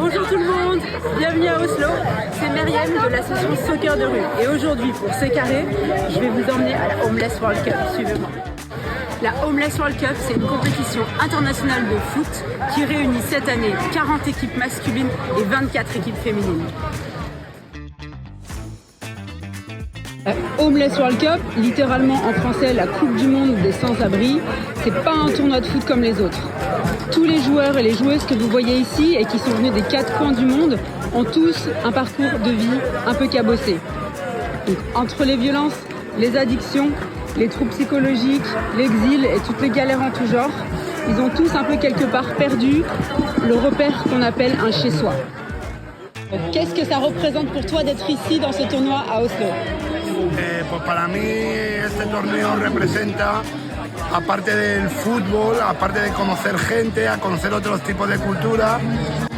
Bonjour tout le monde, bienvenue à Oslo, c'est Myriam de l'association Soccer de rue et aujourd'hui pour C'est Carré, je vais vous emmener à la Homeless World Cup, suivez-moi. La Homeless World Cup, c'est une compétition internationale de foot qui réunit cette année 40 équipes masculines et 24 équipes féminines. Homeless World Cup, littéralement en français la Coupe du Monde des sans-abri, c'est pas un tournoi de foot comme les autres. Tous les joueurs et les joueuses que vous voyez ici et qui sont venus des 4 coins du monde ont tous un parcours de vie un peu cabossé. Donc, entre les violences, les addictions, les troubles psychologiques, l'exil et toutes les galères en tout genre, ils ont tous un peu quelque part perdu le repère qu'on appelle un chez-soi. Qu'est-ce que ça représente pour toi d'être ici dans ce tournoi à Oslo? Pues para mí este torneo representa, aparte del fútbol, aparte de conocer gente, a conocer otros tipos de cultura,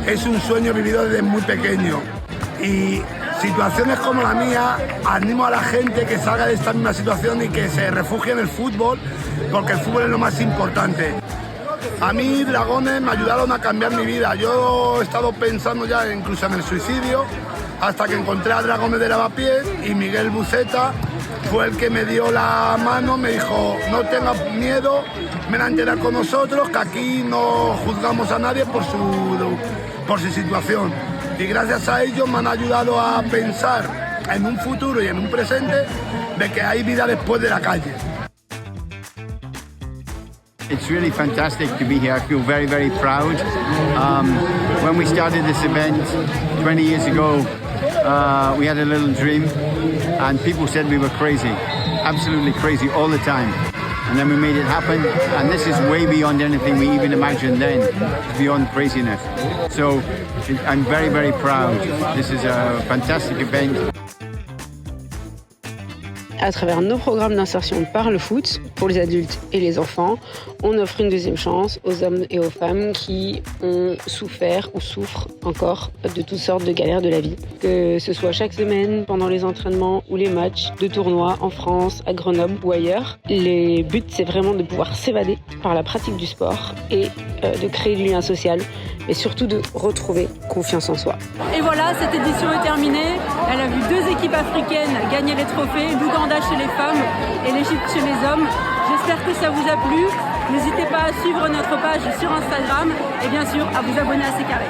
es un sueño vivido desde muy pequeño. Y situaciones como la mía, animo a la gente que salga de esta misma situación y que se refugie en el fútbol, porque el fútbol es lo más importante. A mí Dragones me ayudaron a cambiar mi vida. Yo he estado pensando ya incluso en el suicidio, hasta que encontré a Dragones de Lavapiés y Miguel Buceta fue el que me dio la mano, me dijo no tengas miedo, ven a enterar con nosotros, que aquí no juzgamos a nadie por su situación. Y gracias a ellos me han ayudado a pensar en un futuro y en un presente de que hay vida después de la calle. It's really fantastic to be here. I feel very, very proud. When we started this event 20 years ago, we had a little dream and people said we were crazy, absolutely crazy all the time. And then we made it happen, and this is way beyond anything we even imagined then. It's beyond craziness. So I'm very, very proud. This is a fantastic event. À travers nos programmes d'insertion par le foot, pour les adultes et les enfants, on offre une deuxième chance aux hommes et aux femmes qui ont souffert ou souffrent encore de toutes sortes de galères de la vie. Que ce soit chaque semaine, pendant les entraînements ou les matchs de tournois en France, à Grenoble ou ailleurs. Le but, c'est vraiment de pouvoir s'évader par la pratique du sport et de créer du lien social, mais surtout de retrouver confiance en soi. Et voilà, cette édition est terminée. Elle a vu 2 équipes africaines gagner les trophées, l'Ouganda chez les femmes et l'Égypte chez les hommes. J'espère que ça vous a plu. N'hésitez pas à suivre notre page sur Instagram et bien sûr à vous abonner à C'est Carré.